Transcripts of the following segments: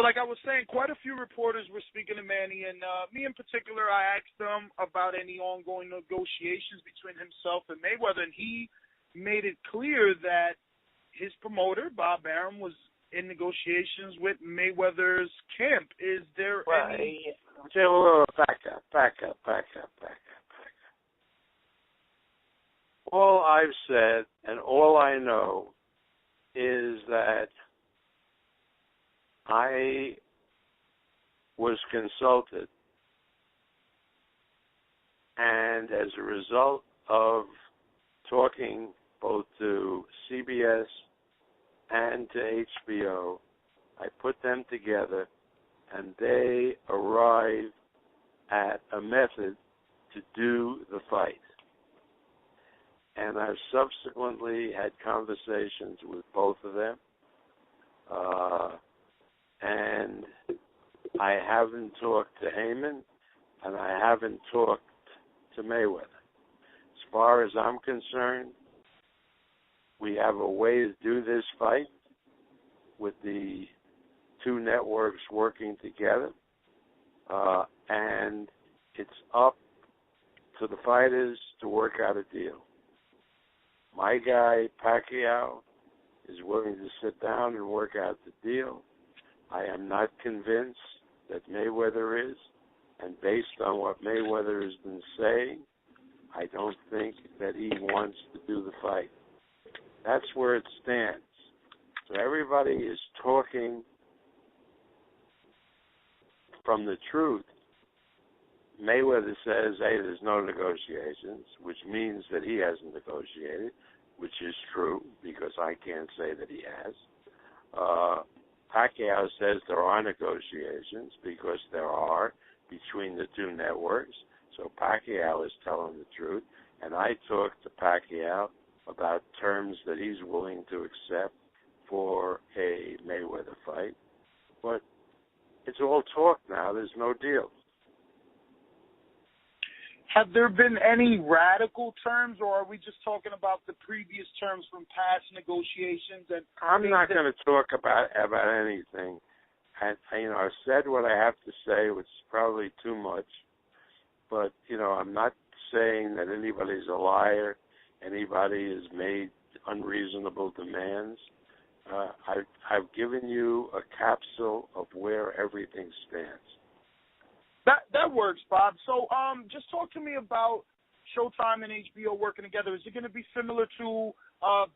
like I was saying, quite a few reporters were speaking to Manny, and me in particular, I asked them about any ongoing negotiations between himself and Mayweather, and he made it clear that his promoter, Bob Arum, was in negotiations with Mayweather's camp. Is there any... Back up. All I've said and all I know is that I was consulted, and as a result of talking both to CBS and to HBO, I put them together, and they arrived at a method to do the fight. And I've subsequently had conversations with both of them, and I haven't talked to Heyman, and I haven't talked to Mayweather. As far as I'm concerned, we have a way to do this fight with the two networks working together, and it's up to the fighters to work out a deal. My guy, Pacquiao, is willing to sit down and work out the deal. I am not convinced that Mayweather is, and based on what Mayweather has been saying, I don't think that he wants to do the fight. That's where it stands. So everybody is talking from the truth. Mayweather says, hey, there's no negotiations, which means that he hasn't negotiated, which is true, because I can't say that he has. Pacquiao says there are negotiations, because there are, between the two networks. So Pacquiao is telling the truth. And I talked to Pacquiao about terms that he's willing to accept for a Mayweather fight. But it's all talk now. There's no deal. Have there been any radical terms, or are we just talking about the previous terms from past negotiations? And I'm not going to talk about anything. And, I've said what I have to say, which is probably too much. But, I'm not saying that anybody's a liar, anybody has made unreasonable demands. I've given you a capsule of where everything stands. That works, Bob. So just talk to me about Showtime and HBO working together. Is it going to be similar to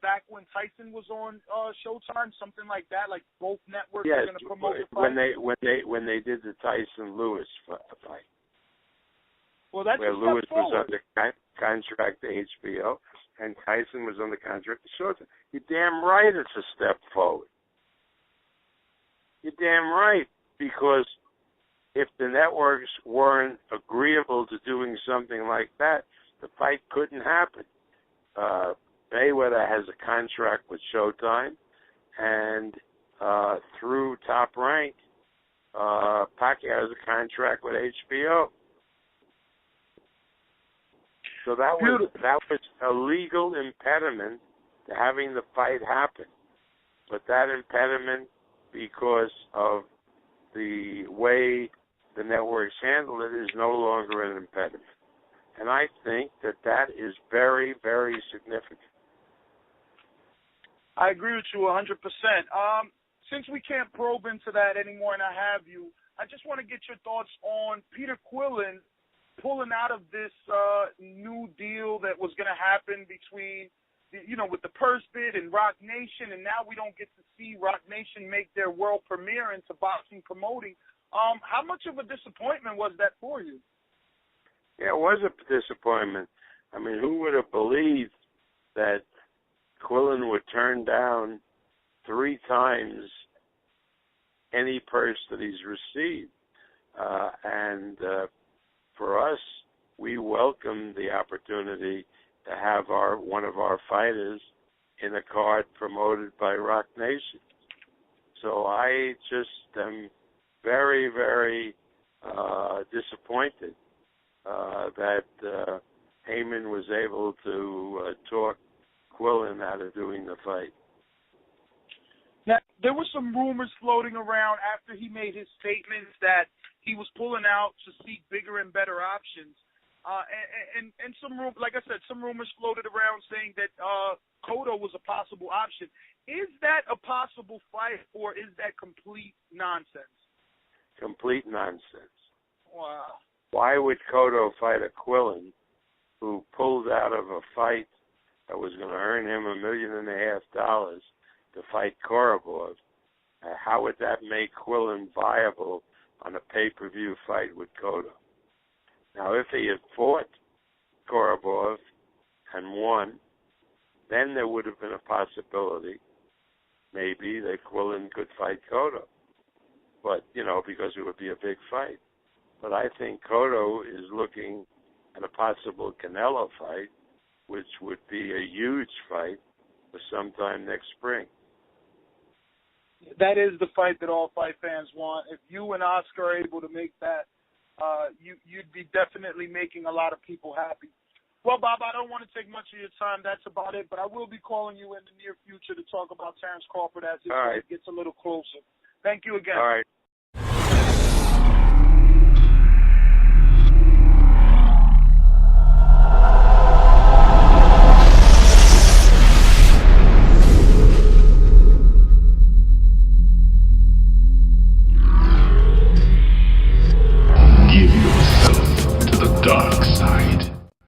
back when Tyson was on Showtime, something like that, like both networks are going to promote the fight? When they did the Tyson-Lewis fight. Well, that's where a step Lewis forward. was under contract to HBO and Tyson was under contract to Showtime. You're damn right it's a step forward. You're damn right, because if the networks weren't agreeable to doing something like that, the fight couldn't happen. Mayweather has a contract with Showtime, and through Top Rank, Pacquiao has a contract with HBO. So that was a legal impediment to having the fight happen. But that impediment, because of the way the networks handle it, is no longer an impediment. And I think that is very, very significant. I agree with you 100%. Since we can't probe into that anymore and I have you, I just want to get your thoughts on Peter Quillen pulling out of this new deal that was going to happen between, with the purse bid and Rock Nation, and now we don't get to see Rock Nation make their world premiere into boxing promoting. How much of a disappointment was that for you? Yeah, it was a disappointment. I mean, who would have believed that Quillen would turn down 3 times any purse that he's received? And for us, we welcome the opportunity to have one of our fighters in a card promoted by Rock Nation. So I just am very, very disappointed that Heyman was able to talk Quillen out of doing the fight. there were some rumors floating around after he made his statements that he was pulling out to seek bigger and better options. And some like I said, some rumors floated around saying that Cotto was a possible option. Is that a possible fight, or is that complete nonsense? Complete nonsense. Wow. Why would Cotto fight a Quillen who pulled out of a fight that was going to earn him $1.5 million to fight Korobov? How would that make Quillen viable on a pay-per-view fight with Cotto? Now, if he had fought Korobov and won, then there would have been a possibility, maybe, that Quillen could fight Cotto. But, because it would be a big fight. But I think Cotto is looking at a possible Canelo fight, which would be a huge fight for sometime next spring. That is the fight that all fight fans want. If you and Oscar are able to make that, you'd be definitely making a lot of people happy. Well, Bob, I don't want to take much of your time. That's about it. But I will be calling you in the near future to talk about Terrence Crawford as his fight gets a little closer. Thank you again. All right.